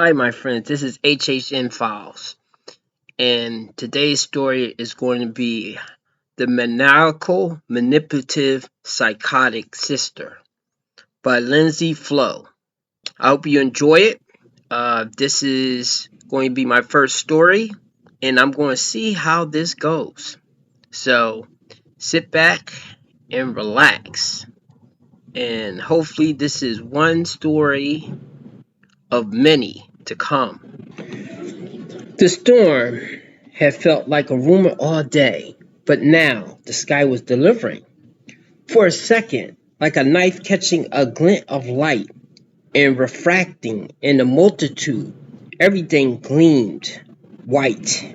Hi, my friends. This is HHN Files, and today's story is going to be The Maniacal, Manipulative, Psychotic Sister by Lindsay Flo. I hope you enjoy it. This is going to be my first story, and I'm going to see how this goes. So sit back and relax, and hopefully, this is one story of many to come. The storm had felt like a rumor all day, but now the sky was delivering. For a second, like a knife catching a glint of light and refracting in the multitude, everything gleamed white.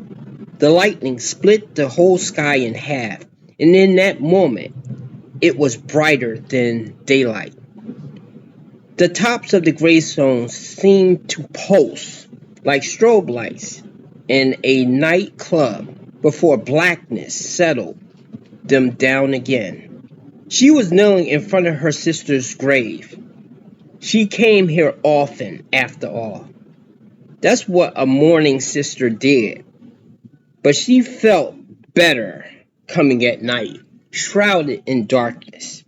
The lightning split the whole sky in half, and in that moment, it was brighter than daylight. The tops of the gravestones seemed to pulse like strobe lights in a nightclub before blackness settled them down again. She was kneeling in front of her sister's grave. She came here often, after all. That's what a mourning sister did. But she felt better coming at night, shrouded in darkness.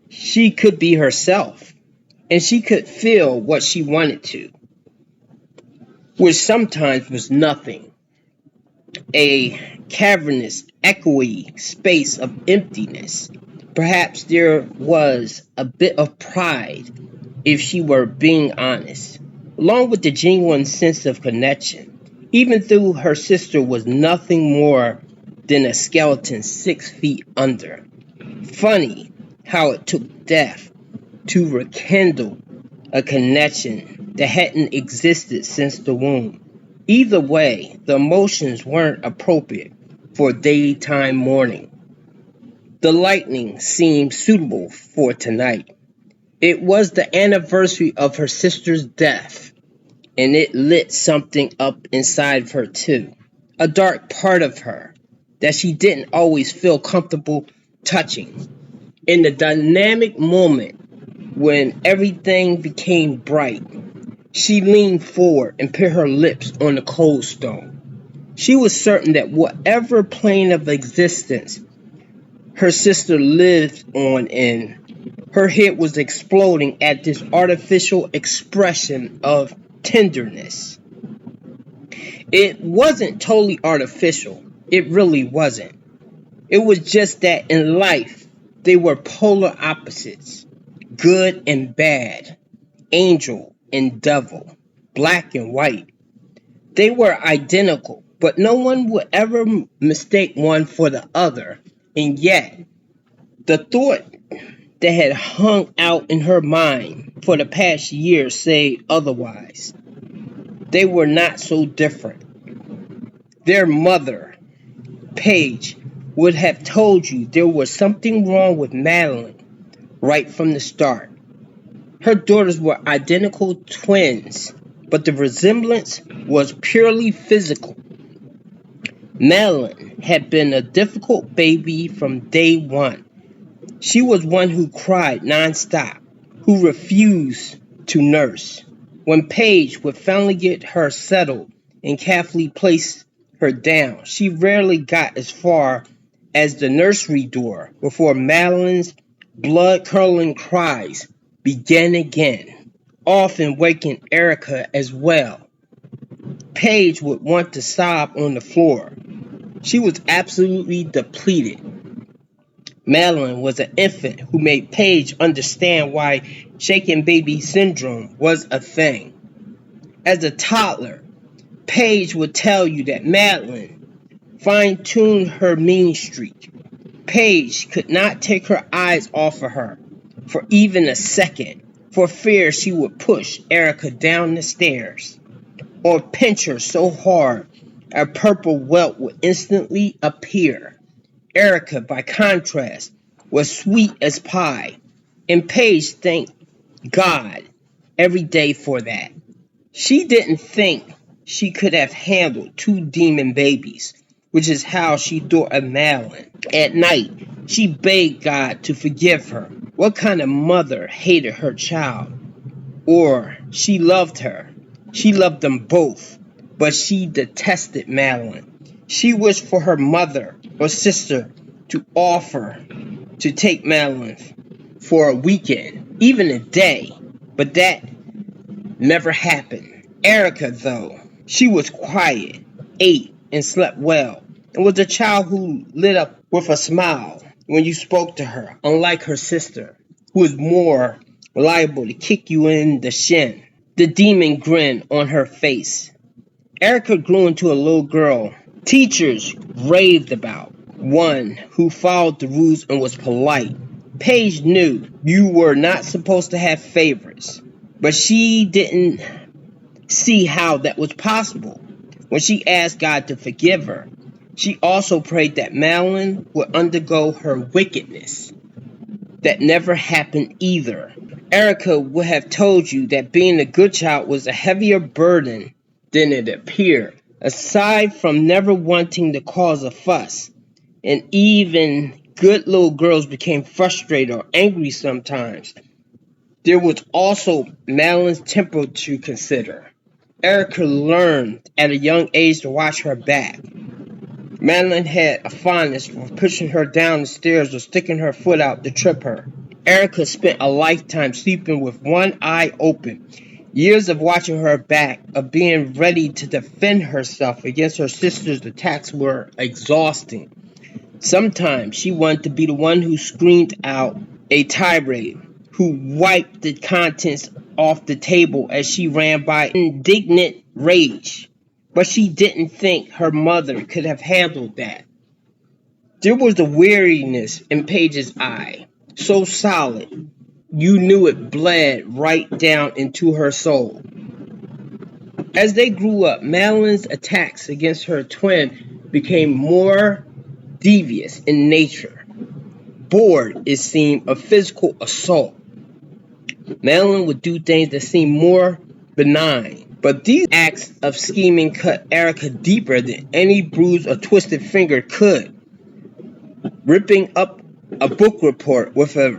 She could be herself, and she could feel what she wanted to, which sometimes was nothing. A cavernous, echoey space of emptiness. Perhaps there was a bit of pride, if she were being honest, along with the genuine sense of connection, even though her sister was nothing more than a skeleton 6 feet under. Funny how it took death to rekindle a connection that hadn't existed since the womb. Either way, the emotions weren't appropriate for daytime mourning. The lightning seemed suitable for tonight. It was the anniversary of her sister's death, and it lit something up inside of her too. A dark part of her that she didn't always feel comfortable touching. In the dynamic moment when everything became bright, she leaned forward and put her lips on the cold stone. She was certain that whatever plane of existence her sister lived on in, her head was exploding at this artificial expression of tenderness. It wasn't totally artificial. It really wasn't. It was just that in life, they were polar opposites. Good and bad. Angel and devil. Black and white. They were identical, but no one would ever mistake one for the other. And yet, the thought that had hung out in her mind for the past year say otherwise. They were not so different. Their mother, Paige, would have told you there was something wrong with Madeline right from the start. Her daughters were identical twins, but the resemblance was purely physical. Madeline had been a difficult baby from day one. She was one who cried nonstop, who refused to nurse. When Paige would finally get her settled and carefully place her down, she rarely got as far as the nursery door before Madeline's blood-curdling cries began again, often waking Erica as well. Paige would want to sob on the floor. She was absolutely depleted. Madeline was an infant who made Paige understand why shaken baby syndrome was a thing. As a toddler, Paige would tell you that Madeline fine-tuned her mean streak. Paige could not take her eyes off of her for even a second, for fear she would push Erica down the stairs, or pinch her so hard a purple welt would instantly appear. Erica, by contrast, was sweet as pie, and Paige thanked God every day for that. She didn't think she could have handled two demon babies, which is how she thought of Madeline. At night, she begged God to forgive her. What kind of mother hated her child? Or she loved her, She loved them both, but she detested Madeline. She wished for her mother or sister to offer to take Madeline for a weekend, even a day, but that never happened. Erica, though, she was quiet, ate, and slept well, and was a child who lit up with a smile when you spoke to her, unlike her sister, who was more liable to kick you in the shin. The demon grin on her face. Erica grew into a little girl teachers raved about, one who followed the rules and was polite. Paige knew you were not supposed to have favorites, but she didn't see how that was possible. When she asked God to forgive her, she also prayed that Madeline would undergo her wickedness. That never happened either. Erica would have told you that being a good child was a heavier burden than it appeared. Aside from never wanting to cause a fuss, and even good little girls became frustrated or angry sometimes, there was also Madeline's temper to consider. Erica learned at a young age to watch her back. Madeline had a fondness for pushing her down the stairs or sticking her foot out to trip her. Erica spent a lifetime sleeping with one eye open. Years of watching her back, of being ready to defend herself against her sister's attacks were exhausting. Sometimes she wanted to be the one who screamed out a tirade, who wiped the contents off the table as she ran by in indignant rage. But she didn't think her mother could have handled that. There was a weariness in Paige's eye, so solid, you knew it bled right down into her soul. As they grew up, Madeline's attacks against her twin became more devious in nature. Bored, it seemed, a physical assault. Madeline would do things that seemed more benign, but these acts of scheming cut Erica deeper than any bruise or twisted finger could. Ripping up a book report with a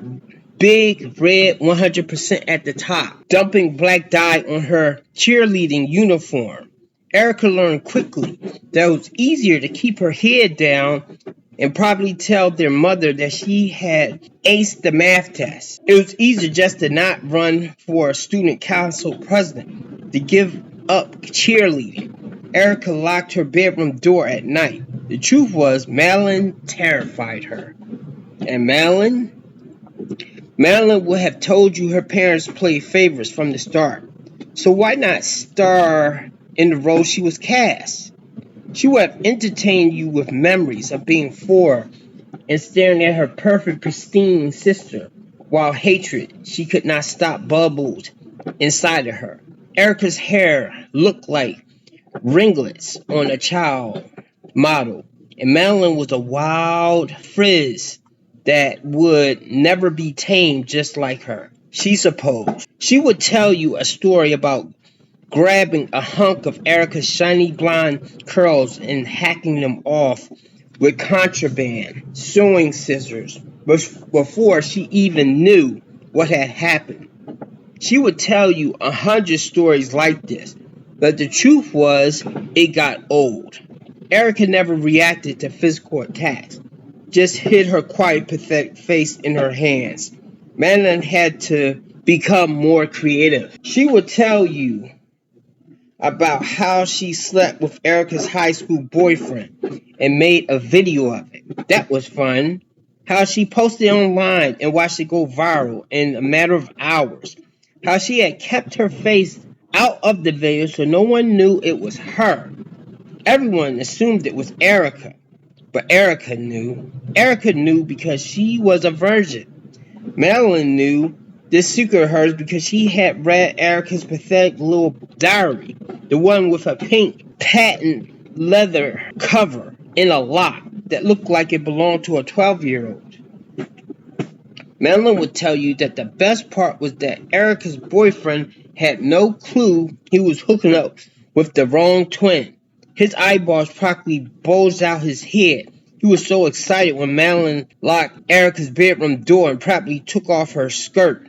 big red 100% at the top, dumping black dye on her cheerleading uniform. Erica learned quickly that it was easier to keep her head down and probably tell their mother that she had aced the math test. It was easier just to not run for a student council president, to give up cheerleading. Erica locked her bedroom door at night. The truth was, Madeline terrified her. And Madeline would have told you her parents played favorites from the start. So why not star in the role she was cast? She would have entertained you with memories of being 4 and staring at her perfect, pristine sister, while hatred she could not stop bubbled inside of her. Erica's hair looked like ringlets on a child model, and Madeline was a wild frizz that would never be tamed, just like her, she supposed. She would tell you a story about grabbing a hunk of Erica's shiny blonde curls and hacking them off with contraband sewing scissors before she even knew what had happened. She would tell you 100 stories like this, but the truth was, it got old. Erica never reacted to physical attacks, just hid her quiet, pathetic face in her hands. Madeline had to become more creative. She would tell you about how she slept with Erica's high school boyfriend and made a video of it. That was fun. How she posted it online and watched it go viral in a matter of hours. How she had kept her face out of the video so no one knew it was her. Everyone assumed it was Erica, but Erica knew. Erica knew because she was a virgin. Madeline knew this secret of hers because she had read Erica's pathetic little diary, the one with a pink patent leather cover and a lock that looked like it belonged to a 12-year-old. Madeline would tell you that the best part was that Erica's boyfriend had no clue he was hooking up with the wrong twin. His eyeballs practically bulged out his head. He was so excited when Madeline locked Erica's bedroom door and practically took off her skirt.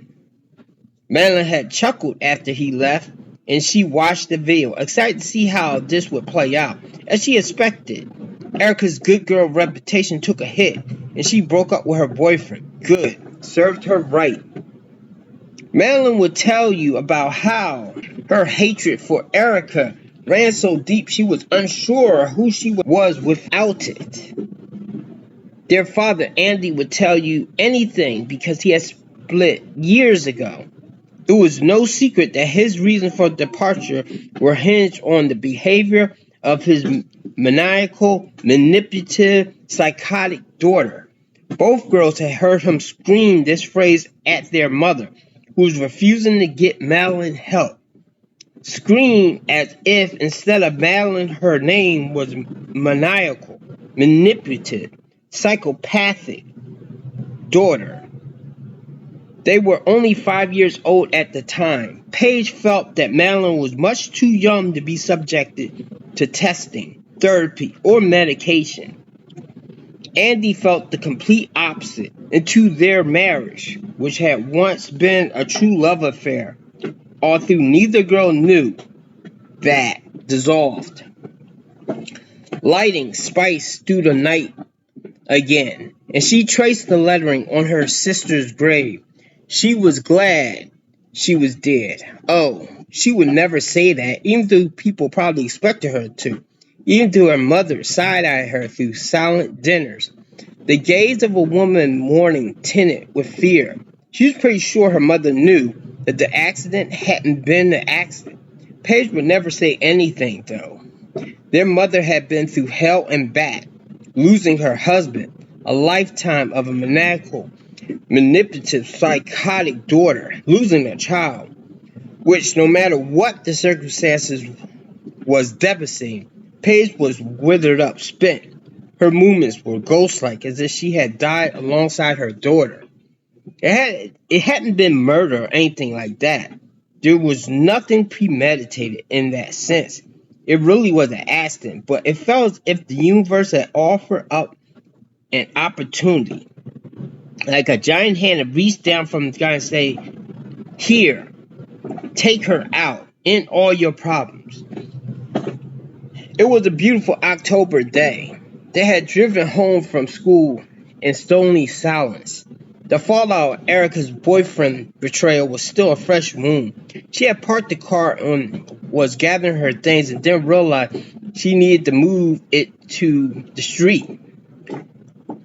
Madeline had chuckled after he left, and she watched the video, excited to see how this would play out. As she expected, Erica's good girl reputation took a hit, and she broke up with her boyfriend. Good. Served her right. Madeline would tell you about how her hatred for Erica ran so deep she was unsure who she was without it. Their father, Andy, would tell you anything because he had split years ago. It was no secret that his reasons for departure were hinged on the behavior of his maniacal, manipulative, psychotic daughter. Both girls had heard him scream this phrase at their mother, who was refusing to get Madeline help. Scream as if instead of Madeline, her name was maniacal, manipulative, psychopathic daughter. They were only 5 years old at the time. Paige felt that Madeline was much too young to be subjected to testing, therapy, or medication. Andy felt the complete opposite into their marriage, which had once been a true love affair, although neither girl knew that dissolved. Lighting spiced through the night again, and she traced the lettering on her sister's grave. She was glad she was dead. Oh, she would never say that, even though people probably expected her to. Even though her mother side-eyed her through silent dinners. The gaze of a woman mourning tinted with fear. She was pretty sure her mother knew that the accident hadn't been an accident. Paige would never say anything, though. Their mother had been through hell and back, losing her husband, a lifetime of a maniacal, manipulative, psychotic daughter, losing a child, which no matter what the circumstances was devastating. Paige was withered up, spent. Her movements were ghost-like, as if she had died alongside her daughter. It hadn't been murder or anything like that. There was nothing premeditated in that sense. It really was an accident, but it felt as if the universe had offered up an opportunity. Like a giant hand had reached down from the sky and say, "Here, take her out, end all your problems." It was a beautiful October day. They had driven home from school in stony silence. The fallout of Erica's boyfriend betrayal was still a fresh wound. She had parked the car and was gathering her things and then realized she needed to move it to the street.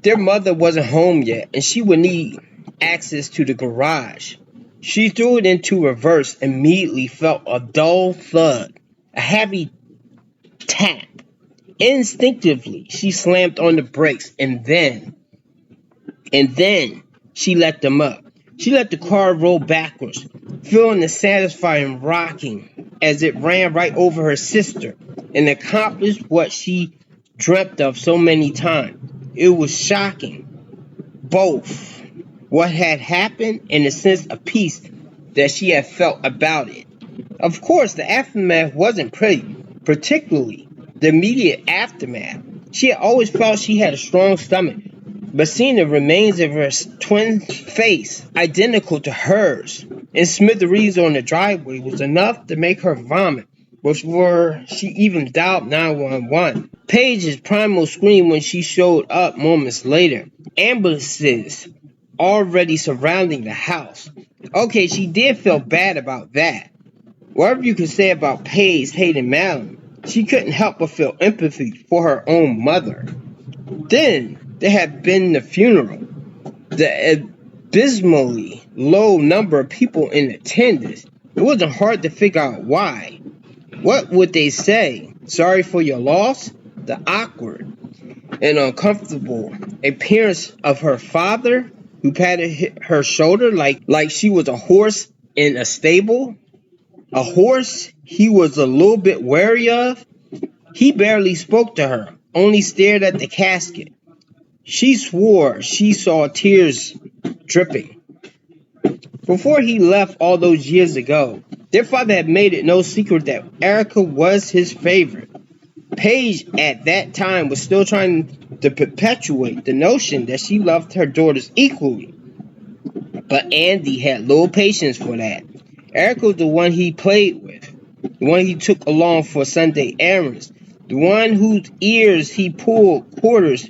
Their mother wasn't home yet, and she would need access to the garage. She threw it into reverse and immediately felt a dull thud, a heavy tap. Instinctively, she slammed on the brakes and then she let them up. She let the car roll backwards, feeling the satisfying rocking as it ran right over her sister and accomplished what she dreamt of so many times. It was shocking, both what had happened and the sense of peace that she had felt about it. Of course, the aftermath wasn't pretty, particularly the immediate aftermath. She had always felt she had a strong stomach, but seeing the remains of her twin face, identical to hers, in smithereens on the driveway was enough to make her vomit before she even dialed 911. Paige's primal scream when she showed up moments later. Ambulances already surrounding the house. Okay, she did feel bad about that. Whatever you could say about Paige hating Madeline, she couldn't help but feel empathy for her own mother. Then there had been the funeral. The abysmally low number of people in attendance. It wasn't hard to figure out why. What would they say? Sorry for your loss? The awkward and uncomfortable appearance of her father, who patted her shoulder like she was a horse in a stable. A horse he was a little bit wary of. He barely spoke to her, only stared at the casket. She swore she saw tears dripping. Before he left all those years ago, their father had made it no secret that Erica was his favorite. Paige at that time was still trying to perpetuate the notion that she loved her daughters equally. But Andy had little patience for that. Erica was the one he played with. the one he took along for Sunday errands, the one whose ears he pulled quarters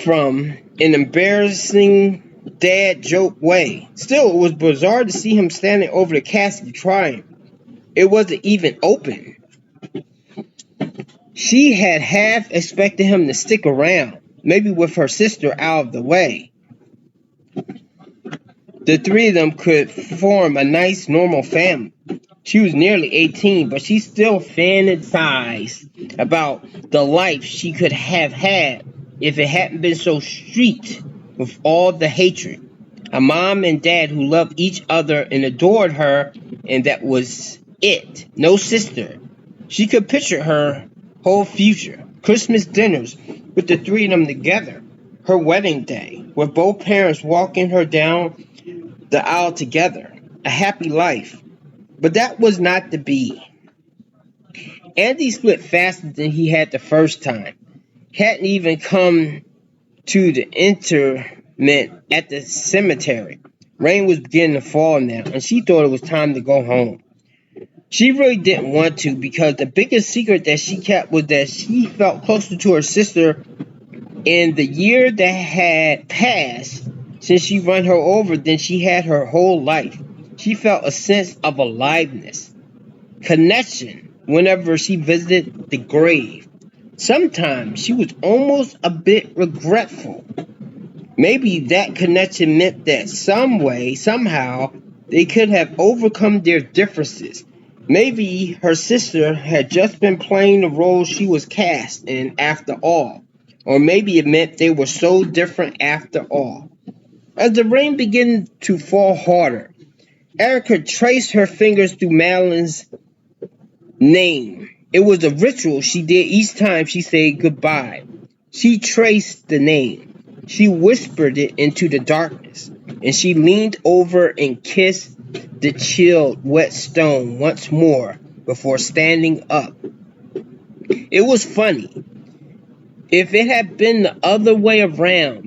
from in an embarrassing dad joke way. Still, it was bizarre to see him standing over the casket crying. It wasn't even open. She had half expected him to stick around, maybe with her sister out of the way. The three of them could form a nice, normal family. She was nearly 18, but she still fantasized about the life she could have had if it hadn't been so streaked with all the hatred. A mom and dad who loved each other and adored her, and that was it. No sister. She could picture her whole future. Christmas dinners with the three of them together. Her wedding day, with both parents walking her down the aisle together. A happy life. But that was not to be. Andy split faster than he had the first time. Hadn't even come to the interment at the cemetery. Rain was beginning to fall now, and she thought it was time to go home. She really didn't want to, because the biggest secret that she kept was that she felt closer to her sister in the year that had passed since she run her over than she had her whole life. She felt a sense of aliveness, connection whenever she visited the grave. Sometimes she was almost a bit regretful. Maybe that connection meant that some way, somehow, they could have overcome their differences. Maybe her sister had just been playing the role she was cast in after all. Or maybe it meant they were so different after all. As the rain began to fall harder, Erica traced her fingers through Madeline's name. It was a ritual she did each time she said goodbye. She traced the name. She whispered it into the darkness, and she leaned over and kissed the chilled, wet stone once more before standing up. It was funny. If it had been the other way around,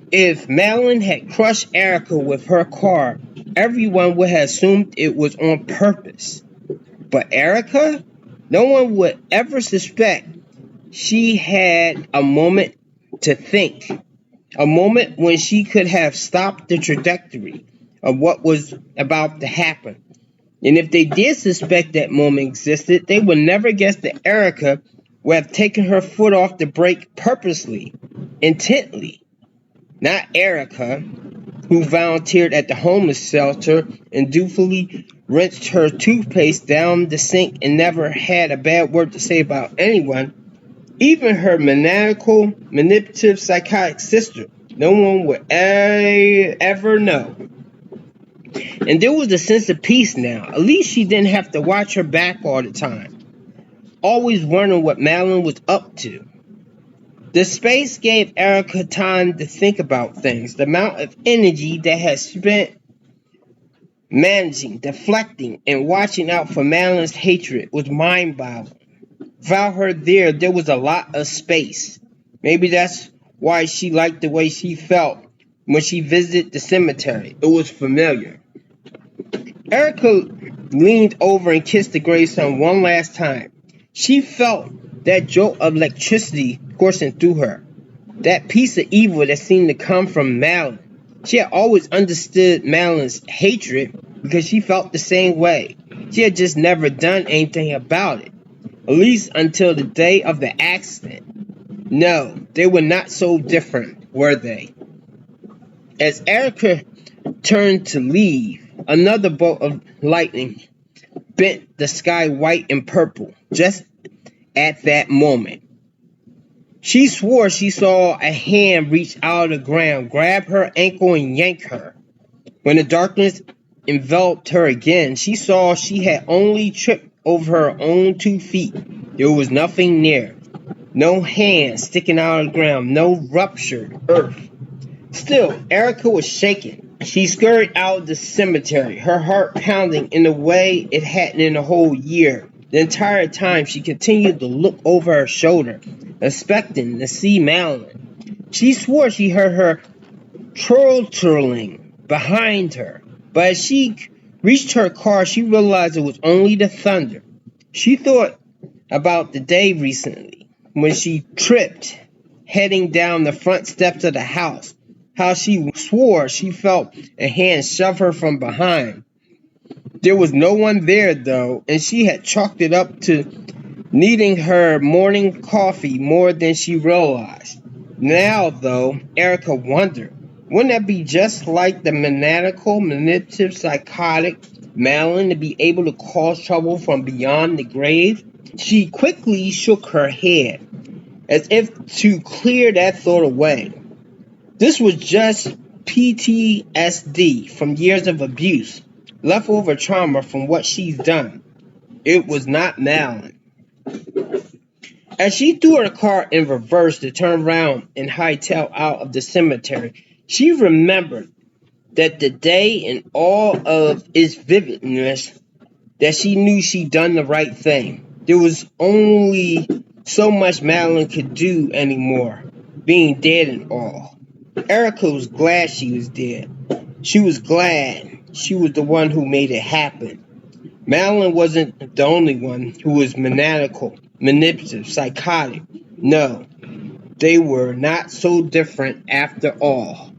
if Madeline had crushed Erica with her car, everyone would have assumed it was on purpose. But Erica? No one would ever suspect. She had a moment to think. A moment when she could have stopped the trajectory of what was about to happen. And if they did suspect that moment existed, they would never guess that Erica would have taken her foot off the brake purposely, intently. Not Erica, who volunteered at the homeless shelter and dutifully rinsed her toothpaste down the sink and never had a bad word to say about anyone, even her maniacal, manipulative, psychotic sister. No one would ever know. And there was a sense of peace now. At least she didn't have to watch her back all the time, always wondering what Madeline was up to. The space gave Erica time to think about things. The amount of energy that had spent managing, deflecting, and watching out for Madeline's hatred was mind-boggling. Without her there was a lot of space. Maybe that's why she liked the way she felt when she visited the cemetery. It was familiar. Erica leaned over and kissed the gravestone one last time. She felt that jolt of electricity coursing through her. That piece of evil that seemed to come from Madeline. She had always understood Madeline's hatred because she felt the same way. She had just never done anything about it. At least until the day of the accident. No, they were not so different, were they? As Erica turned to leave, another bolt of lightning bent the sky white and purple just at that moment. She swore she saw a hand reach out of the ground, grab her ankle, and yank her. When the darkness enveloped her again, she saw she had only tripped over her own 2 feet. There was nothing near. No hand sticking out of the ground, no ruptured earth. Still, Erica was shaken. She scurried out of the cemetery, her heart pounding in a way it hadn't in a whole year. The entire time she continued to look over her shoulder, expecting to see Madeline. She swore she heard her chortling behind her, but as she reached her car, she realized it was only the thunder. She thought about the day recently when she tripped heading down the front steps of the house, how she swore she felt a hand shove her from behind. There was no one there, though, and she had chalked it up to needing her morning coffee more than she realized. Now, though, Erica wondered, wouldn't that be just like the maniacal, manipulative, psychotic Madeline to be able to cause trouble from beyond the grave? She quickly shook her head, as if to clear that thought away. This was just PTSD from years of abuse, leftover trauma from what she's done. It was not Madeline. As she threw her car in reverse to turn around and hightail out of the cemetery, she remembered that the day in all of its vividness that she knew she'd done the right thing. There was only so much Madeline could do anymore, being dead and all. Erica was glad she was dead. She was glad she was the one who made it happen. Madeline wasn't the only one who was maniacal, manipulative, psychotic. No, they were not so different after all.